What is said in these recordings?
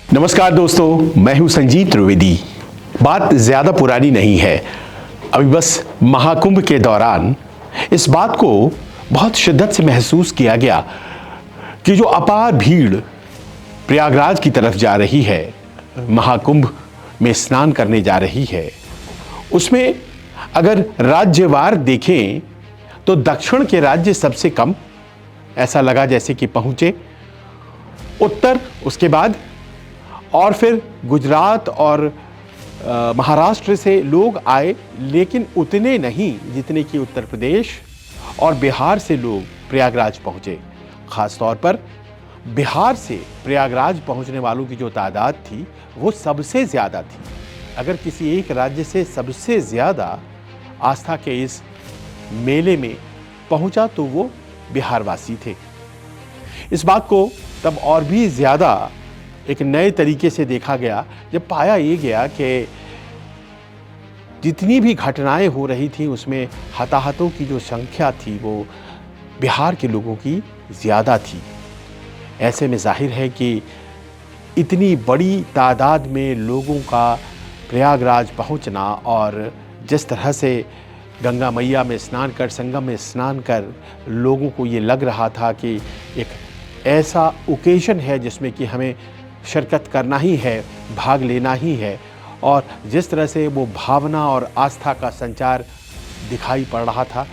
नमस्कार दोस्तों, मैं हूं संजीव त्रिवेदी। बात ज़्यादा पुरानी नहीं है। अभी बस महाकुंभ के दौरान इस बात को बहुत शिद्दत से महसूस किया गया कि जो अपार भीड़ प्रयागराज की तरफ जा रही है, महाकुंभ में स्नान करने जा रही है, उसमें अगर राज्यवार देखें तो दक्षिण के राज्य सबसे कम, ऐसा लगा जैसे कि पहुंचे। उत्तर उसके बाद, और फिर गुजरात और महाराष्ट्र से लोग आए, लेकिन उतने नहीं जितने कि उत्तर प्रदेश और बिहार से लोग प्रयागराज पहुंचे। खास तौर पर बिहार से प्रयागराज पहुंचने वालों की जो तादाद थी वो सबसे ज़्यादा थी। अगर किसी एक राज्य से सबसे ज़्यादा आस्था के इस मेले में पहुंचा तो वो बिहारवासी थे। इस बात को तब और भी ज़्यादा एक नए तरीके से देखा गया जब पाया ये गया कि जितनी भी घटनाएं हो रही थी उसमें हताहतों की जो संख्या थी वो बिहार के लोगों की ज़्यादा थी। ऐसे में जाहिर है कि इतनी बड़ी तादाद में लोगों का प्रयागराज पहुंचना और जिस तरह से गंगा मैया में स्नान कर, संगम में स्नान कर लोगों को ये लग रहा था कि एक ऐसा ओकेजन है जिसमें कि हमें शिरकत करना ही है, भाग लेना ही है, और जिस तरह से वो भावना और आस्था का संचार दिखाई पड़ रहा था,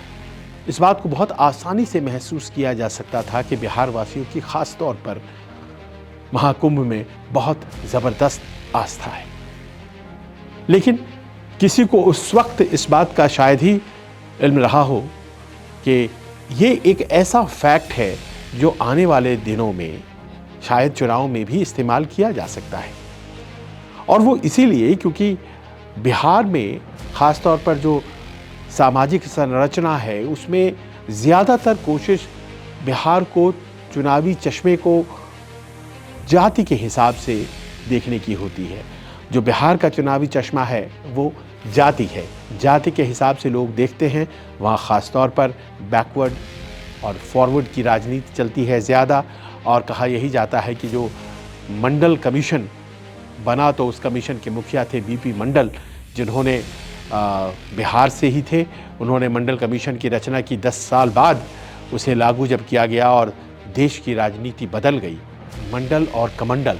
इस बात को बहुत आसानी से महसूस किया जा सकता था कि बिहार वासियों की खास तौर पर महाकुंभ में बहुत ज़बरदस्त आस्था है। लेकिन किसी को उस वक्त इस बात का शायद ही इल्म रहा हो कि ये एक ऐसा फैक्ट है जो आने वाले दिनों में शायद चुनाव में भी इस्तेमाल किया जा सकता है। और वो इसीलिए क्योंकि बिहार में ख़ास तौर पर जो सामाजिक संरचना है उसमें ज़्यादातर कोशिश बिहार को, चुनावी चश्मे को जाति के हिसाब से देखने की होती है। जो बिहार का चुनावी चश्मा है वो जाति है, जाति के हिसाब से लोग देखते हैं। वहाँ ख़ास तौर पर बैकवर्ड और फॉरवर्ड की राजनीति चलती है ज़्यादा, और कहा यही जाता है कि जो मंडल कमीशन बना तो उस कमीशन के मुखिया थे बीपी मंडल, जिन्होंने बिहार से ही थे। उन्होंने मंडल कमीशन की रचना की, 10 साल बाद उसे लागू जब किया गया और देश की राजनीति बदल गई, मंडल और कमंडल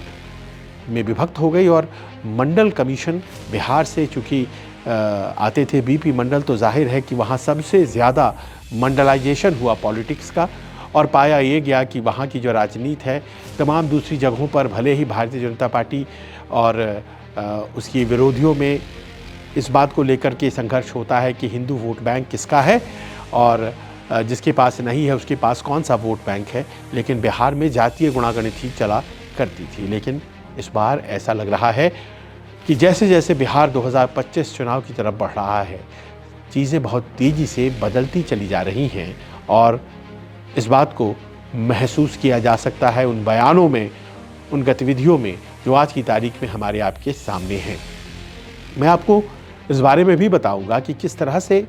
में विभक्त हो गई। और मंडल कमीशन बिहार से चूँकि आते थे बीपी मंडल, तो जाहिर है कि वहाँ सबसे ज़्यादा मंडलाइजेशन हुआ पॉलिटिक्स का, और पाया ये गया कि वहाँ की जो राजनीति है तमाम दूसरी जगहों पर भले ही भारतीय जनता पार्टी और उसकी विरोधियों में इस बात को लेकर के संघर्ष होता है कि हिंदू वोट बैंक किसका है और जिसके पास नहीं है उसके पास कौन सा वोट बैंक है, लेकिन बिहार में जातीय गुणागणित ही चला करती थी। लेकिन इस बार ऐसा लग रहा है कि जैसे जैसे बिहार 2025 चुनाव की तरफ बढ़ रहा है, चीज़ें बहुत तेज़ी से बदलती चली जा रही हैं, और इस बात को महसूस किया जा सकता है उन बयानों में, उन गतिविधियों में जो आज की तारीख में हमारे आपके सामने हैं। मैं आपको इस बारे में भी बताऊंगा कि किस तरह से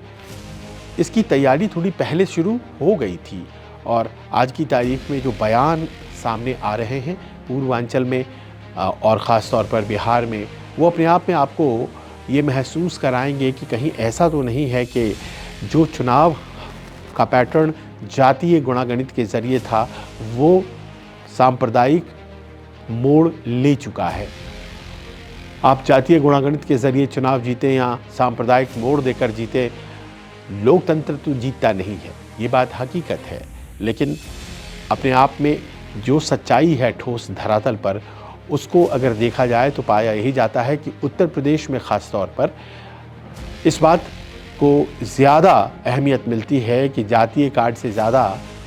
इसकी तैयारी थोड़ी पहले शुरू हो गई थी, और आज की तारीख में जो बयान सामने आ रहे हैं पूर्वांचल में और ख़ास तौर पर बिहार में, वो अपने आप में आपको ये महसूस कराएंगे कि कहीं ऐसा तो नहीं है कि जो चुनाव का पैटर्न जातीय गुणागणित के ज़रिए था वो सांप्रदायिक मोड़ ले चुका है। आप जातीय गुणागणित के ज़रिए चुनाव जीते या सांप्रदायिक मोड़ देकर जीते, लोकतंत्र तो जीतता नहीं है, ये बात हकीकत है। लेकिन अपने आप में जो सच्चाई है ठोस धरातल पर, उसको अगर देखा जाए तो पाया यही जाता है कि उत्तर प्रदेश में ख़ास तौर पर इस बात को ज़्यादा अहमियत मिलती है कि जातीय कार्ड से ज़्यादा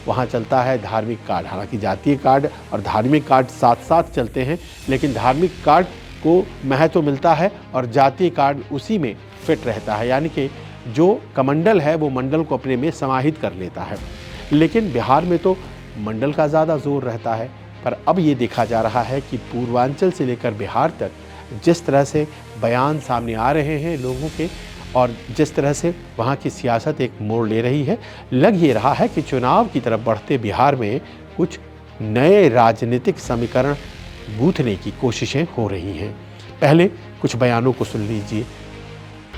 वहाँ चलता है धार्मिक कार्ड। हालांकि जातीय कार्ड और धार्मिक कार्ड साथ साथ चलते हैं, लेकिन धार्मिक कार्ड को महत्व मिलता है और जातीय कार्ड उसी में फिट रहता है, यानी कि जो कमंडल है वो मंडल को अपने में समाहित कर लेता है। लेकिन बिहार में तो मंडल का ज़्यादा जोर रहता है। पर अब ये देखा जा रहा है कि पूर्वांचल से लेकर बिहार तक जिस तरह से बयान सामने आ रहे हैं लोगों के, और जिस तरह से वहाँ की सियासत एक मोड़ ले रही है, लग ये रहा है कि चुनाव की तरफ बढ़ते बिहार में कुछ नए राजनीतिक समीकरण गूंथने की कोशिशें हो रही हैं। पहले कुछ बयानों को सुन लीजिए।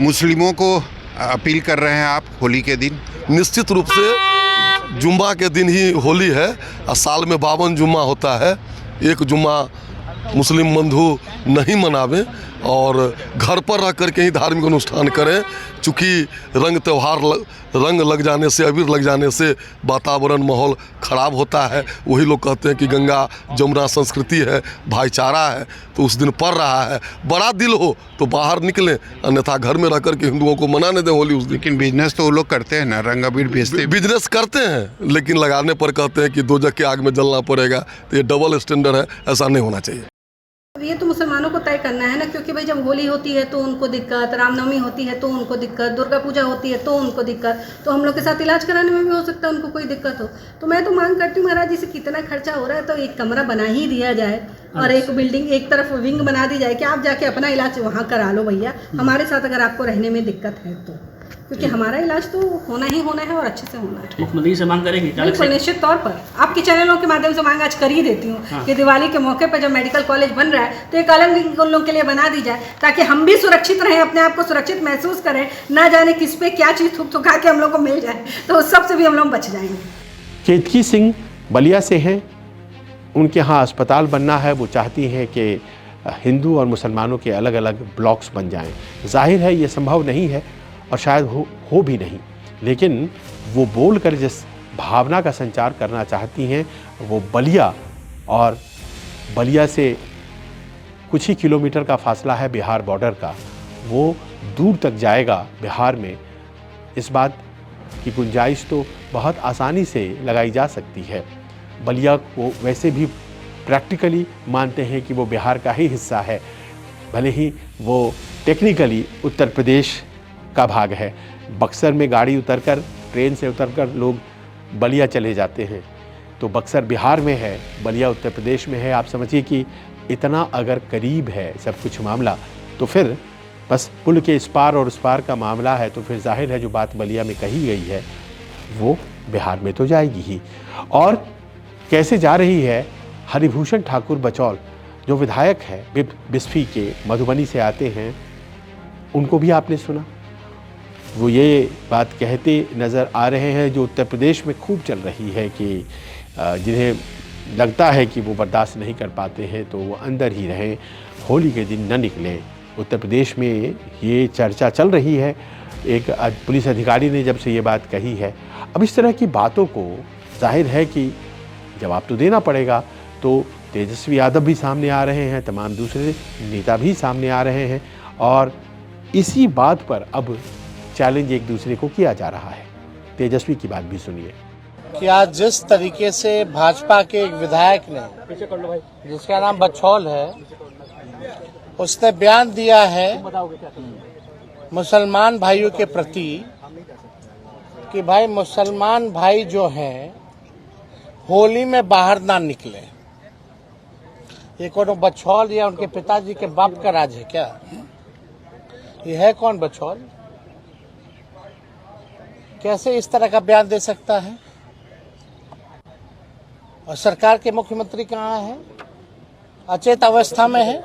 मुस्लिमों को अपील कर रहे हैं आप होली के दिन? निश्चित रूप से जुम्मा के दिन ही होली है और साल में 52 जुम्मा होता है। एक जुम्मा मुस्लिम बंधु नहीं मनावें और घर पर रह कर के ही धार्मिक अनुष्ठान करें। चूँकि रंग लग जाने से, अबीर लग जाने से वातावरण माहौल ख़राब होता है। वही लोग कहते हैं कि गंगा जमुना संस्कृति है, भाईचारा है, तो उस दिन पड़ रहा है। बड़ा दिल हो तो बाहर निकलें, अन्यथा घर में रह कर के हिंदुओं को मनाने दें होली उस दिन। लेकिन बिजनेस तो वो लोग करते हैं ना, रंग अबीर बेचते। बिजनेस करते हैं लेकिन लगाने पर कहते हैं कि दो जग के आग में जलना पड़ेगा। तो ये डबल स्टैंडर्ड है, ऐसा नहीं होना चाहिए। ये तो मुसलमानों को तय करना है ना, क्योंकि भाई जब होली होती है तो उनको दिक्कत, रामनवमी होती है तो उनको दिक्कत, दुर्गा पूजा होती है तो उनको दिक्कत, तो हम लोग के साथ इलाज कराने में भी हो सकता है उनको कोई दिक्कत हो। तो मैं तो मांग करती हूँ महाराज जी से, कितना खर्चा हो रहा है तो एक कमरा बना ही दिया जाए और एक बिल्डिंग, एक तरफ विंग बना दी जाए कि आप जाके अपना इलाज वहाँ करा लो भैया, हमारे साथ अगर आपको रहने में दिक्कत है तो, क्योंकि हमारा इलाज तो होना ही होना है और अच्छे से होना है। मुख्यमंत्री से मांग करेंगे? बिल्कुल, निश्चित तौर पर आपके चैनलों के माध्यम से मांग आज कर ही देती हूँ कि दिवाली के मौके पर जब मेडिकल कॉलेज बन रहा है तो एक अलग विंग उन लोगों के लिए बना दी जाए, ताकि हम भी सुरक्षित रहें, अपने आप को सुरक्षित महसूस करें, ना जाने किस पे क्या चीज़ थुक थुका के हम लोग को मिल जाए, तो उस सब से भी हम लोग बच जाएंगे। केतकी सिंह बलिया से हैं, उनके यहाँ अस्पताल बनना है। वो चाहती हैं कि हिंदू और मुसलमानों के अलग अलग ब्लॉक्स बन जाएं। जाहिर है ये संभव नहीं है और शायद हो भी नहीं, लेकिन वो बोलकर जिस भावना का संचार करना चाहती हैं वो बलिया, और बलिया से कुछ ही किलोमीटर का फासला है बिहार बॉर्डर का, वो दूर तक जाएगा बिहार में। इस बात की गुंजाइश तो बहुत आसानी से लगाई जा सकती है। बलिया को वैसे भी प्रैक्टिकली मानते हैं कि वो बिहार का ही हिस्सा है, भले ही वो टेक्निकली उत्तर प्रदेश का भाग है। बक्सर में गाड़ी उतरकर, ट्रेन से उतरकर लोग बलिया चले जाते हैं, तो बक्सर बिहार में है, बलिया उत्तर प्रदेश में है। आप समझिए कि इतना अगर करीब है सब कुछ मामला, तो फिर बस पुल के इस पार और उस पार का मामला है, तो फिर जाहिर है जो बात बलिया में कही गई है वो बिहार में तो जाएगी ही। और कैसे जा रही है? हरिभूषण ठाकुर बचौल जो विधायक है बिस्फी के, मधुबनी से आते हैं, उनको भी आपने सुना। वो ये बात कहते नज़र आ रहे हैं जो उत्तर प्रदेश में खूब चल रही है कि जिन्हें लगता है कि वो बर्दाश्त नहीं कर पाते हैं तो वो अंदर ही रहें, होली के दिन न निकलें। उत्तर प्रदेश में ये चर्चा चल रही है। एक पुलिस अधिकारी ने जब से ये बात कही है, अब इस तरह की बातों को जाहिर है कि जवाब तो देना पड़ेगा। तो तेजस्वी यादव भी सामने आ रहे हैं, तमाम दूसरे नेता भी सामने आ रहे हैं, और इसी बात पर अब चैलेंज एक दूसरे को किया जा रहा है। तेजस्वी की बात भी सुनिए। कि आज जिस तरीके से भाजपा के एक विधायक ने, जिसका नाम बछौल है, उसने बयान दिया है मुसलमान भाइयों के प्रति कि भाई मुसलमान भाई जो हैं होली में बाहर ना निकले। ये कौन बछौल या उनके पिताजी के बाप का राज है क्या? ये है कौन बछौल? कैसे इस तरह का बयान दे सकता है? और सरकार के मुख्यमंत्री कहाँ है? अचेत अवस्था में है।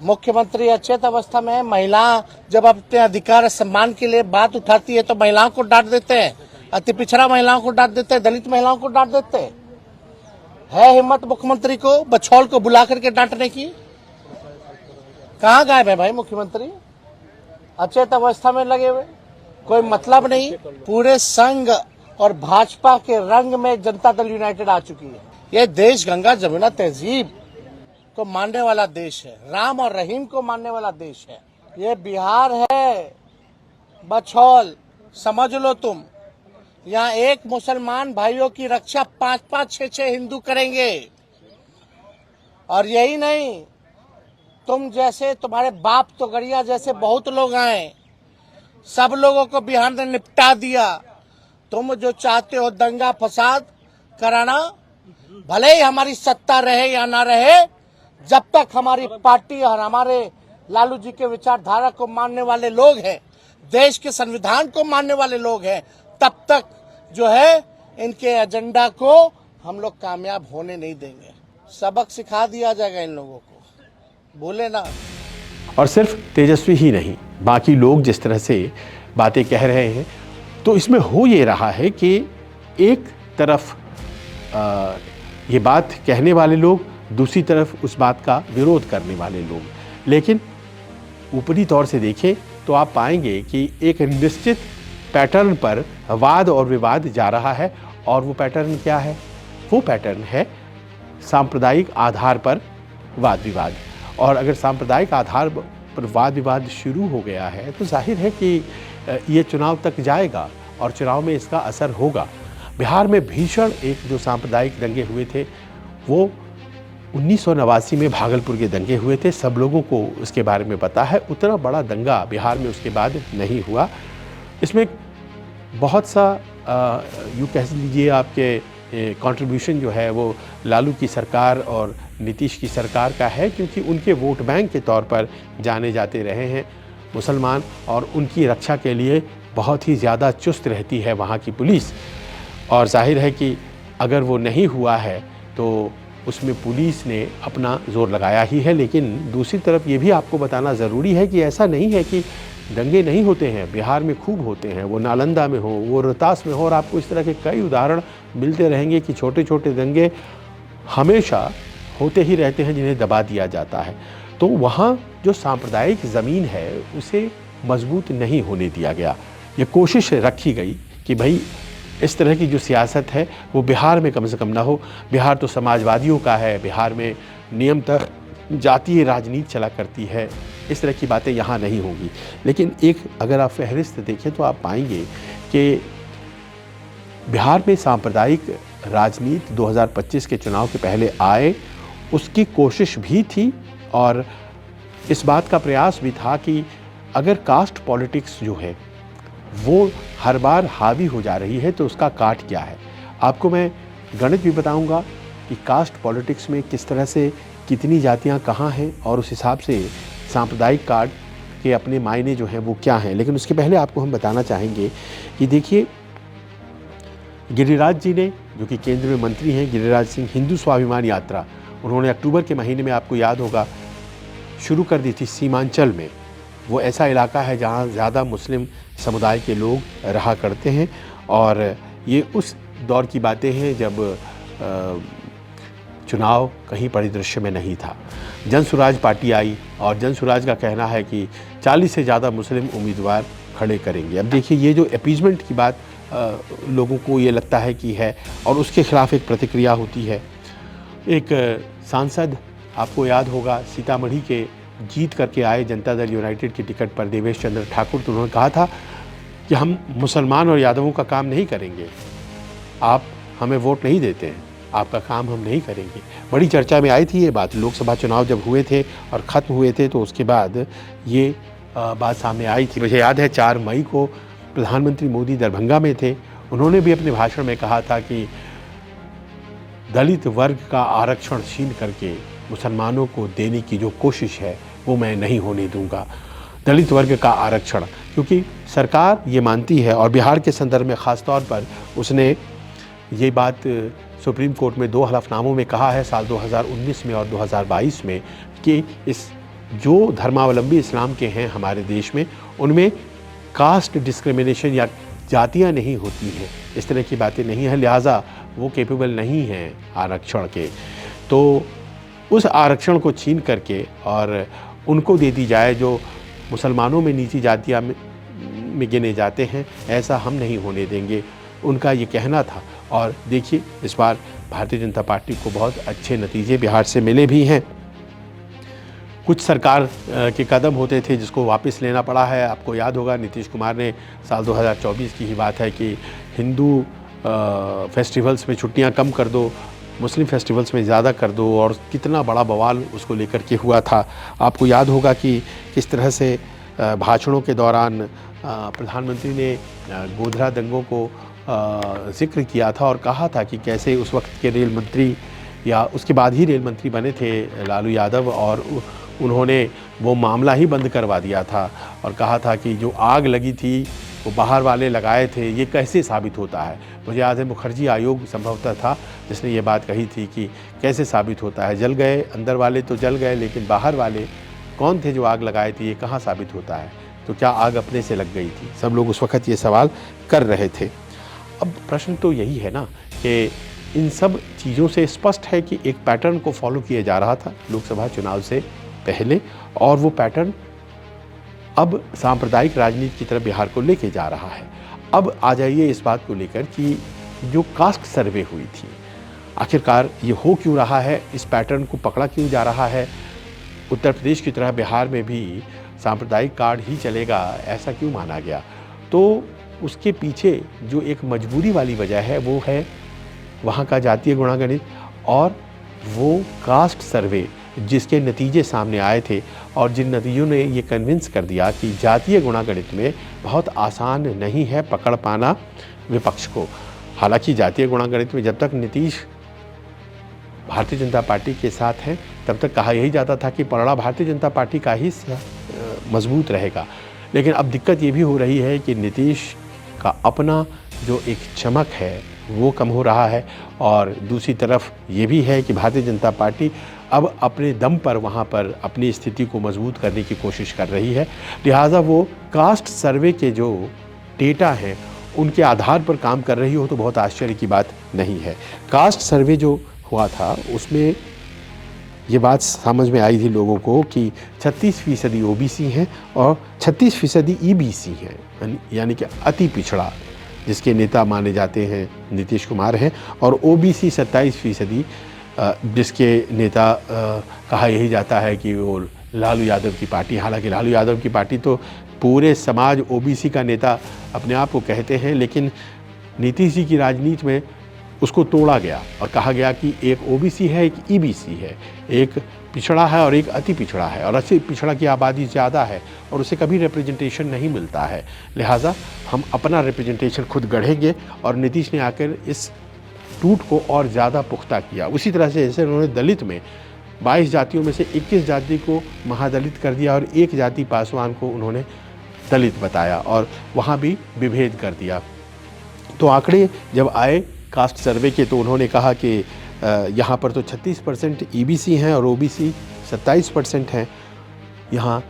मुख्यमंत्री अचेत अवस्था में है। महिला जब अपने अधिकार और सम्मान के लिए बात उठाती है तो महिलाओं को डांट देते हैं, अति पिछड़ा महिलाओं को डांट देते हैं, दलित महिलाओं को डांट देते हैं। है हिम्मत मुख्यमंत्री को बछौल को बुला करके डांटने की? कहाँ गायब है भाई मुख्यमंत्री? अचेत अवस्था में लगे हुए, कोई मतलब नहीं। पूरे संघ और भाजपा के रंग में जनता दल यूनाइटेड आ चुकी है। यह देश गंगा जमुना तहजीब को मानने वाला देश है, राम और रहीम को मानने वाला देश है। ये बिहार है बछौल, समझ लो तुम। यहाँ एक मुसलमान भाइयों की रक्षा 5-5, 6-6 हिंदू करेंगे। और यही नहीं, तुम जैसे, तुम्हारे बाप तो गड़िया जैसे बहुत लोग आए, सब लोगों को बिहार ने निपटा दिया। तुम जो चाहते हो दंगा फसाद कराना, भले ही हमारी सत्ता रहे या ना रहे, जब तक हमारी पार्टी और हमारे लालू जी के विचारधारा को मानने वाले लोग हैं, देश के संविधान को मानने वाले लोग हैं, तब तक जो है इनके एजेंडा को हम लोग कामयाब होने नहीं देंगे। सबक सिखा दिया जाएगा इन लोगों को, बोले ना। और सिर्फ तेजस्वी ही नहीं, बाकी लोग जिस तरह से बातें कह रहे हैं, तो इसमें हो ये रहा है कि एक तरफ ये बात कहने वाले लोग, दूसरी तरफ उस बात का विरोध करने वाले लोग। लेकिन ऊपरी तौर से देखें तो आप पाएंगे कि एक निश्चित पैटर्न पर वाद और विवाद जा रहा है। और वो पैटर्न क्या है? वो पैटर्न है सांप्रदायिक आधार पर वाद विवाद। और अगर सांप्रदायिक आधार पर वाद विवाद शुरू हो गया है तो जाहिर है कि ये चुनाव तक जाएगा और चुनाव में इसका असर होगा। बिहार में भीषण एक जो सांप्रदायिक दंगे हुए थे वो 1989 में भागलपुर के दंगे हुए थे। सब लोगों को उसके बारे में पता है। उतना बड़ा दंगा बिहार में उसके बाद नहीं हुआ। इसमें बहुत सा यूँ कह लीजिए आपके कंट्रीब्यूशन जो है वो लालू की सरकार और नीतीश की सरकार का है, क्योंकि उनके वोट बैंक के तौर पर जाने जाते रहे हैं मुसलमान, और उनकी रक्षा के लिए बहुत ही ज़्यादा चुस्त रहती है वहाँ की पुलिस। और जाहिर है कि अगर वो नहीं हुआ है तो उसमें पुलिस ने अपना जोर लगाया ही है। लेकिन दूसरी तरफ ये भी आपको बताना ज़रूरी है कि ऐसा नहीं है कि दंगे नहीं होते हैं, बिहार में खूब होते हैं। वो नालंदा में हो, वो रोहतास में हो, और आपको इस तरह के कई उदाहरण मिलते रहेंगे कि छोटे छोटे दंगे हमेशा होते ही रहते हैं जिन्हें दबा दिया जाता है। तो वहाँ जो सांप्रदायिक ज़मीन है उसे मजबूत नहीं होने दिया गया। ये कोशिश रखी गई कि भाई इस तरह की जो सियासत है वो बिहार में कम से कम ना हो। बिहार तो समाजवादियों का है, बिहार में नियमतः जातीय राजनीति चला करती है, इस तरह की बातें यहाँ नहीं होंगी। लेकिन एक अगर आप फहरिस्त देखें तो आप पाएंगे कि बिहार में सांप्रदायिक राजनीति 2025 के चुनाव के पहले आए, उसकी कोशिश भी थी। और इस बात का प्रयास भी था कि अगर कास्ट पॉलिटिक्स जो है वो हर बार हावी हो जा रही है तो उसका काट क्या है। आपको मैं गणित भी बताऊंगा कि कास्ट पॉलिटिक्स में किस तरह से कितनी जातियां कहाँ हैं और उस हिसाब से सांप्रदायिक काट के अपने मायने जो हैं वो क्या हैं। लेकिन उसके पहले आपको हम बताना चाहेंगे कि देखिए, गिरिराज जी ने, जो कि केंद्र में मंत्री हैं, गिरिराज सिंह, हिंदू स्वाभिमान यात्रा उन्होंने अक्टूबर के महीने में, आपको याद होगा, शुरू कर दी थी सीमांचल में। वो ऐसा इलाका है जहाँ ज़्यादा मुस्लिम समुदाय के लोग रहा करते हैं। और ये उस दौर की बातें हैं जब चुनाव कहीं परिदृश्य में नहीं था। जनसुराज पार्टी आई और जनसुराज का कहना है कि 40 से ज़्यादा मुस्लिम उम्मीदवार खड़े करेंगे। अब देखिए, ये जो अपीजमेंट की बात लोगों को ये लगता है कि है, और उसके खिलाफ एक प्रतिक्रिया होती है। एक सांसद, आपको याद होगा, सीतामढ़ी के जीत करके आए जनता दल यूनाइटेड की टिकट पर, देवेश चंद्र ठाकुर, तो उन्होंने कहा था कि हम मुसलमान और यादवों का काम नहीं करेंगे, आप हमें वोट नहीं देते हैं, आपका काम हम नहीं करेंगे। बड़ी चर्चा में आई थी ये बात। लोकसभा चुनाव जब हुए थे और ख़त्म हुए थे तो उसके बाद ये बात सामने आई थी। मुझे याद है 4 मई को प्रधानमंत्री मोदी दरभंगा में थे। उन्होंने भी अपने भाषण में कहा था कि दलित वर्ग का आरक्षण छीन करके मुसलमानों को देने की जो कोशिश है वो मैं नहीं होने दूंगा। दलित वर्ग का आरक्षण, क्योंकि सरकार ये मानती है, और बिहार के संदर्भ में ख़ास तौर पर उसने ये बात सुप्रीम कोर्ट में 2 हलफनामों में कहा है, साल 2019 में और 2022 में, कि इस जो धर्मावलंबी इस्लाम के हैं हमारे देश में, उनमें कास्ट डिस्क्रिमिनेशन या जातियाँ नहीं होती हैं, इस तरह की बातें नहीं हैं, लिहाजा वो कैपेबल नहीं हैं आरक्षण के। तो उस आरक्षण को छीन करके और उनको दे दी जाए जो मुसलमानों में नीची जातियाँ में गिने जाते हैं, ऐसा हम नहीं होने देंगे, उनका ये कहना था। और देखिए, इस बार भारतीय जनता पार्टी को बहुत अच्छे नतीजे बिहार से मिले भी हैं। कुछ सरकार के कदम होते थे जिसको वापस लेना पड़ा है। आपको याद होगा, नीतीश कुमार ने, साल 2024 की ही बात है, कि हिंदू फेस्टिवल्स में छुट्टियां कम कर दो, मुस्लिम फेस्टिवल्स में ज़्यादा कर दो, और कितना बड़ा बवाल उसको लेकर के हुआ था। आपको याद होगा कि किस तरह से भाषणों के दौरान प्रधानमंत्री ने गोधरा दंगों को जिक्र किया था और कहा था कि कैसे उस वक्त के रेल मंत्री, या उसके बाद ही रेल मंत्री बने थे लालू यादव, और उन्होंने वो मामला ही बंद करवा दिया था और कहा था कि जो आग लगी थी वो बाहर वाले लगाए थे, ये कैसे साबित होता है? मुझे याद है मुखर्जी आयोग संभवतः था जिसने ये बात कही थी कि कैसे साबित होता है, जल गए अंदर वाले तो जल गए, लेकिन बाहर वाले कौन थे जो आग लगाए थे, ये कहाँ साबित होता है? तो क्या आग अपने से लग गई थी? सब लोग उस वक़्त ये सवाल कर रहे थे। अब प्रश्न तो यही है ना कि इन सब चीज़ों से स्पष्ट है कि एक पैटर्न को फॉलो किया जा रहा था लोकसभा चुनाव से पहले, और वो पैटर्न अब सांप्रदायिक राजनीति की तरफ बिहार को लेके जा रहा है। अब आ जाइए इस बात को लेकर कि जो कास्ट सर्वे हुई थी, आखिरकार ये हो क्यों रहा है, इस पैटर्न को पकड़ा क्यों जा रहा है? उत्तर प्रदेश की तरह बिहार में भी सांप्रदायिक कार्ड ही चलेगा, ऐसा क्यों माना गया? तो उसके पीछे जो एक मजबूरी वाली वजह है वो है वहाँ का जातीय गुणागणित और वो कास्ट सर्वे जिसके नतीजे सामने आए थे और जिन नतीजों ने ये कन्विंस कर दिया कि जातीय गुणागणित में बहुत आसान नहीं है पकड़ पाना विपक्ष को। हालांकि जातीय गुणागणित में जब तक नीतीश भारतीय जनता पार्टी के साथ हैं तब तक कहा यही जाता था कि पलड़ा भारतीय जनता पार्टी का ही मजबूत रहेगा, लेकिन अब दिक्कत ये भी हो रही है कि नीतीश का अपना जो एक चमक है वो कम हो रहा है, और दूसरी तरफ ये भी है कि भारतीय जनता पार्टी अब अपने दम पर वहाँ पर अपनी स्थिति को मजबूत करने की कोशिश कर रही है। लिहाजा वो कास्ट सर्वे के जो डेटा हैं उनके आधार पर काम कर रही हो तो बहुत आश्चर्य की बात नहीं है। कास्ट सर्वे जो हुआ था उसमें ये बात समझ में आई थी लोगों को कि 36% ओबीसी हैं और 36% ईबीसी हैं, यानी कि अति पिछड़ा, जिसके नेता माने जाते हैं नीतीश कुमार हैं, और ओबीसी 27%, जिसके नेता कहा यही जाता है कि वो लालू यादव की पार्टी। हालांकि लालू यादव की पार्टी तो पूरे समाज ओबीसी का नेता अपने आप को कहते हैं, लेकिन नीतीश जी की राजनीति में उसको तोड़ा गया और कहा गया कि एक ओबीसी है, एक ईबीसी है, एक पिछड़ा है और एक अति पिछड़ा है, और अति पिछड़ा की आबादी ज़्यादा है और उसे कभी रिप्रेजेंटेशन नहीं मिलता है। लिहाजा हम अपना रिप्रेजेंटेशन खुद गढ़ेंगे, और नीतीश ने आकर इस टूट को और ज़्यादा पुख्ता किया। उसी तरह से जैसे उन्होंने दलित में 22 जातियों में से 21 जाति को महादलित कर दिया और एक जाति पासवान को उन्होंने दलित बताया और वहाँ भी विभेद कर दिया। तो आंकड़े जब आए कास्ट सर्वे के तो उन्होंने कहा कि यहाँ पर तो 36% ईबीसी हैं और ओबीसी 27% हैं। यहाँ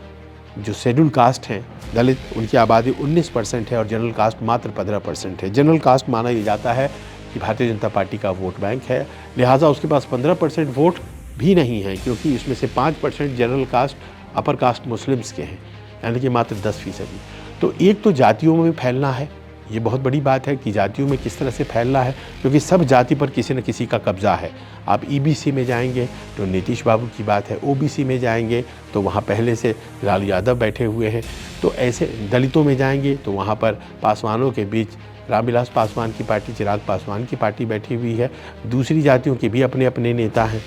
जो शेड्यूल कास्ट हैं दलित, उनकी आबादी 19% है और जनरल कास्ट मात्र 15% है। जनरल कास्ट माना ये जाता है कि भारतीय जनता पार्टी का वोट बैंक है, लिहाजा उसके पास 15% वोट भी नहीं है, क्योंकि इसमें से 5% general caste upper caste Muslims के हैं, यानी कि मात्र 10%। तो एक तो जातियों में फैलना है, ये बहुत बड़ी बात है कि जातियों में किस तरह से फैलना है, क्योंकि सब जाति पर किसी न किसी का कब्जा है। आप ईबीसी में जाएंगे तो नीतीश बाबू की बात है, ओबीसी में जाएंगे तो वहाँ पहले से लालू यादव बैठे हुए हैं, तो ऐसे दलितों में जाएंगे तो वहाँ पर पासवानों के बीच रामविलास पासवान की पार्टी, चिराग पासवान की पार्टी बैठी हुई है, दूसरी जातियों के भी अपने अपने नेता हैं।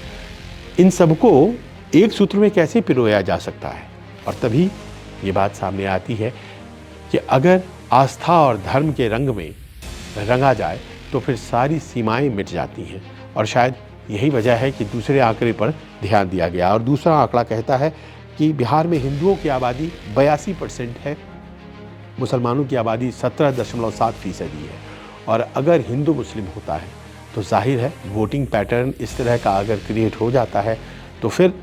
इन सबको एक सूत्र में कैसे पिरोया जा सकता है? और तभी ये बात सामने आती है कि अगर आस्था और धर्म के रंग में रंगा जाए तो फिर सारी सीमाएं मिट जाती हैं, और शायद यही वजह है कि दूसरे आंकड़े पर ध्यान दिया गया। और दूसरा आंकड़ा कहता है कि बिहार में हिंदुओं की आबादी 82% है, मुसलमानों की आबादी 17.7% है, और अगर हिंदू मुस्लिम होता है तो जाहिर है वोटिंग पैटर्न इस तरह का अगर क्रिएट हो जाता है तो फिर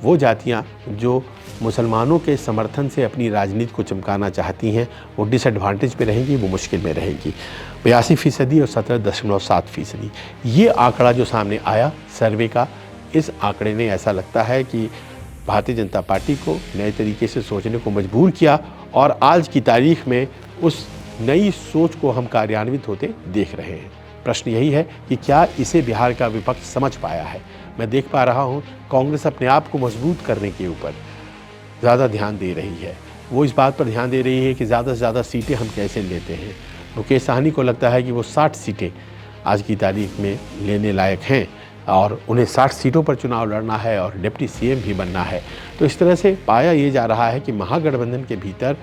वो जातियां जो मुसलमानों के समर्थन से अपनी राजनीति को चमकाना चाहती हैं वो डिसएडवांटेज पे रहेंगी, वो मुश्किल में रहेंगी। 82% और 17.7%, ये आंकड़ा जो सामने आया सर्वे का, इस आंकड़े ने ऐसा लगता है कि भारतीय जनता पार्टी को नए तरीके से सोचने को मजबूर किया, और आज की तारीख में उस नई सोच को हम कार्यान्वित होते देख रहे हैं। प्रश्न यही है कि क्या इसे बिहार का विपक्ष समझ पाया है? मैं देख पा रहा हूँ कांग्रेस अपने आप को मजबूत करने के ऊपर ज़्यादा ध्यान दे रही है। वो इस बात पर ध्यान दे रही है कि ज़्यादा से ज़्यादा सीटें हम कैसे लेते हैं। मुकेश सहनी को लगता है कि वो 60 सीटें आज की तारीख में लेने लायक हैं और उन्हें 60 सीटों पर चुनाव लड़ना है और डिप्टी सीएम भी बनना है। तो इस तरह से पाया ये जा रहा है कि महागठबंधन के भीतर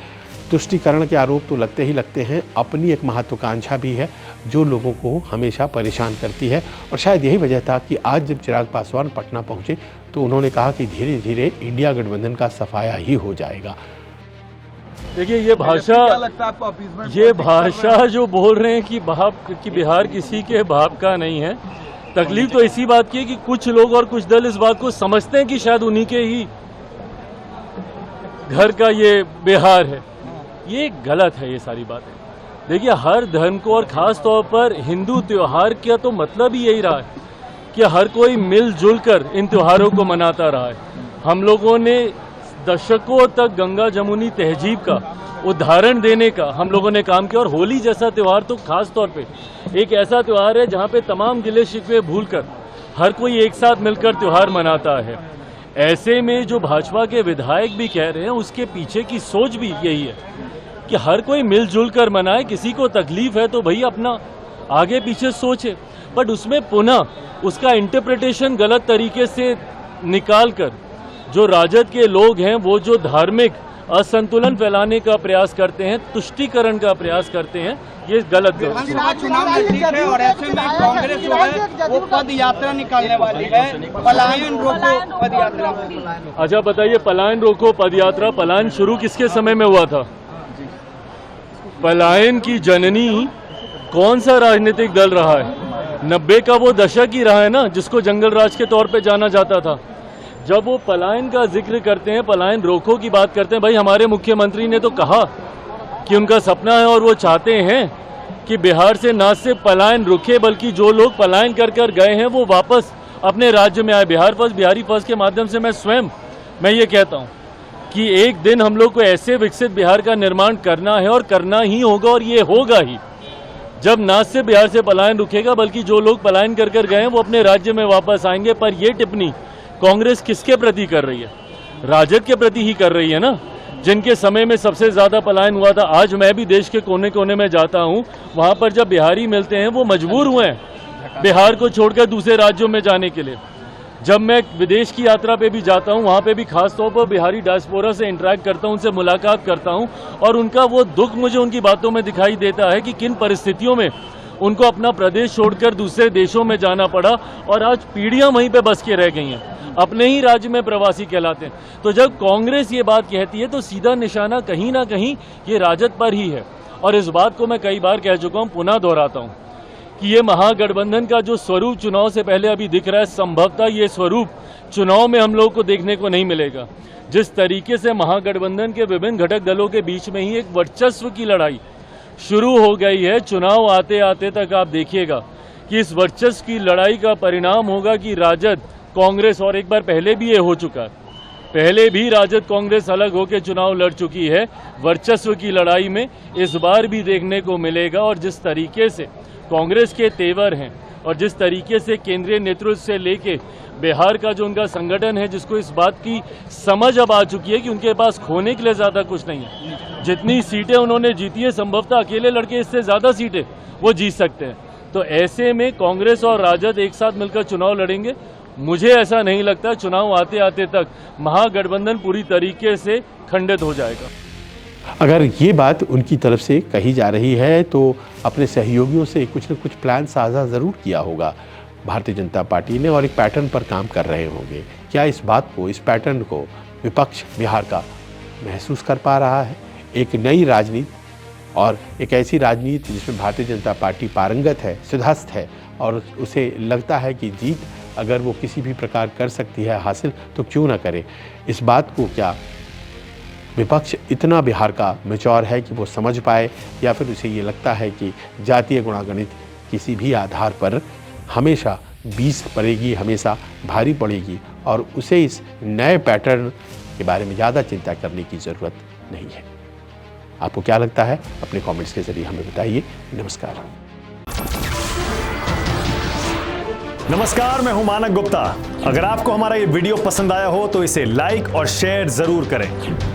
तुष्टीकरण के आरोप तो लगते ही लगते हैं, अपनी एक महत्वाकांक्षा भी है जो लोगों को हमेशा परेशान करती है। और शायद यही वजह था कि आज जब चिराग पासवान पटना पहुंचे तो उन्होंने कहा कि धीरे धीरे इंडिया गठबंधन का सफाया ही हो जाएगा। देखिए ये भाषा जो बोल रहे हैं कि बिहार किसी के बाप का नहीं है, तकलीफ तो इसी बात की है कि कुछ लोग और कुछ दल इस बात को समझते हैं कि शायद उन्हीं के ही घर का ये बिहार है। ये गलत है ये सारी बातें। देखिए हर धर्म को और खास तौर पर हिंदू त्योहार का तो मतलब ही यही रहा है कि हर कोई मिलजुल कर इन त्योहारों को मनाता रहा है। हम लोगों ने दशकों तक गंगा जमुनी तहजीब का उदाहरण देने का हम लोगों ने काम किया, और होली जैसा त्यौहार तो खास तौर पे एक ऐसा त्यौहार है जहाँ पे तमाम गिले शिकवे भूलकर हर कोई एक साथ मिलकर त्यौहार मनाता है। ऐसे में जो भाजपा के विधायक भी कह रहे हैं उसके पीछे की सोच भी यही है कि हर कोई मिलजुल कर मनाए, किसी को तकलीफ है तो भाई अपना आगे पीछे सोचे, बट उसमें पुनः उसका इंटरप्रिटेशन गलत तरीके से निकाल कर जो राजद के लोग हैं वो जो धार्मिक असंतुलन फैलाने का प्रयास करते हैं, तुष्टीकरण का प्रयास करते हैं, ये गलत है। चुनाव नजदीक है और ऐसे में कांग्रेस जो है वो पद यात्रा निकालने वाली है, पलायन रोको पद यात्रा। अच्छा बताइए, पलायन रोको पद यात्रा, पलायन शुरू किसके समय में हुआ था? पलायन की जननी कौन सा राजनीतिक दल रहा है? 90 का वो दशक ही रहा है ना, जिसको जंगल राज के तौर पे जाना जाता था। जब वो पलायन का जिक्र करते हैं, पलायन रोको की बात करते हैं, भाई हमारे मुख्यमंत्री ने तो कहा कि उनका सपना है और वो चाहते हैं कि बिहार से न सिर्फ पलायन रुके बल्कि जो लोग पलायन कर कर गए हैं वो वापस अपने राज्य में आए। बिहार फर्स्ट, बिहारी फर्स्ट के माध्यम से मैं ये कहता हूँ कि एक दिन हम लोग को ऐसे विकसित बिहार का निर्माण करना है और करना ही होगा, और ये होगा ही जब न सिर्फ बिहार से पलायन रुकेगा बल्कि जो लोग पलायन कर कर गए हैं वो अपने राज्य में वापस आएंगे। पर ये टिप्पणी कांग्रेस किसके प्रति कर रही है? राजद के प्रति ही कर रही है ना, जिनके समय में सबसे ज्यादा पलायन हुआ था। आज मैं भी देश के कोने कोने में जाता हूं, वहां पर जब बिहारी मिलते हैं वो मजबूर हुए हैं बिहार को छोड़कर दूसरे राज्यों में जाने के लिए। जब मैं विदेश की यात्रा पे भी जाता हूं, वहां पे भी खास तौर पर बिहारी डायस्पोरा से इंटरेक्ट करता हूं, उनसे मुलाकात करता हूं, और उनका वो दुख मुझे उनकी बातों में दिखाई देता है कि किन परिस्थितियों में उनको अपना प्रदेश छोड़कर दूसरे देशों में जाना पड़ा, और आज पीढ़ियां वहीं पे बस के रह गई हैं, अपने ही राज्य में प्रवासी कहलाते हैं। तो जब कांग्रेस ये बात कहती है तो सीधा निशाना कहीं ना कहीं ये राजद पर ही है। और इस बात को मैं कई बार कह चुका हूं, पुनः दोहराता हूं कि ये महागठबंधन का जो स्वरूप चुनाव से पहले अभी दिख रहा है, संभवतः ये स्वरूप चुनाव में हम लोग को देखने को नहीं मिलेगा। जिस तरीके से महागठबंधन के विभिन्न घटक दलों के बीच में ही एक वर्चस्व की लड़ाई शुरू हो गई है, चुनाव आते आते तक आप देखिएगा कि इस वर्चस्व की लड़ाई का परिणाम होगा कि राजद कांग्रेस, और एक बार पहले भी ये हो चुका है, पहले भी राजद कांग्रेस अलग होकर चुनाव लड़ चुकी है, वर्चस्व की लड़ाई में इस बार भी देखने को मिलेगा। और जिस तरीके से कांग्रेस के तेवर हैं और जिस तरीके से केंद्रीय नेतृत्व से लेके बिहार का जो उनका संगठन है, जिसको इस बात की समझ अब आ चुकी है कि उनके पास खोने के लिए ज़्यादा कुछ नहीं है। जितनी सीटें उन्होंने जीती है, संभवतः अकेले लड़के इससे ज़्यादा सीटें वो जीत सकते हैं। तो ऐसे में कांग्रेस और राजद एक साथ मिलकर चुनाव लड़ेंगे। मुझे ऐसा नहीं लगता चुनाव आते आते तक महागठबंधन पूरी तरीके से खंडित हो जाएगा। अगर ये बात उनकी तरफ से कही जा रही है तो अपने सहयोगियों से कुछ न कुछ प्लान साझा ज़रूर किया होगा भारतीय जनता पार्टी ने, और एक पैटर्न पर काम कर रहे होंगे। क्या इस बात को, इस पैटर्न को विपक्ष बिहार का महसूस कर पा रहा है? एक नई राजनीति, और एक ऐसी राजनीति जिसमें भारतीय जनता पार्टी पारंगत है, सिद्धहस्त है, और उसे लगता है कि जीत अगर वो किसी भी प्रकार कर सकती है हासिल तो क्यों ना करे। इस बात को क्या विपक्ष इतना बिहार का मैच्योर है कि वो समझ पाए, या फिर उसे ये लगता है कि जातीय गुणागणित किसी भी आधार पर हमेशा बीस पड़ेगी, हमेशा भारी पड़ेगी, और उसे इस नए पैटर्न के बारे में ज़्यादा चिंता करने की ज़रूरत नहीं है। आपको क्या लगता है? अपने कमेंट्स के जरिए हमें बताइए। नमस्कार। नमस्कार, मैं हूं मानक गुप्ता। अगर आपको हमारा ये वीडियो पसंद आया हो तो इसे लाइक और शेयर जरूर करें,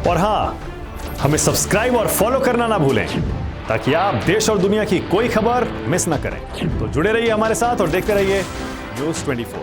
और हाँ, हमें सब्सक्राइब और फॉलो करना ना भूलें ताकि आप देश और दुनिया की कोई खबर मिस ना करें। तो जुड़े रहिए हमारे साथ और देखते रहिए News 24।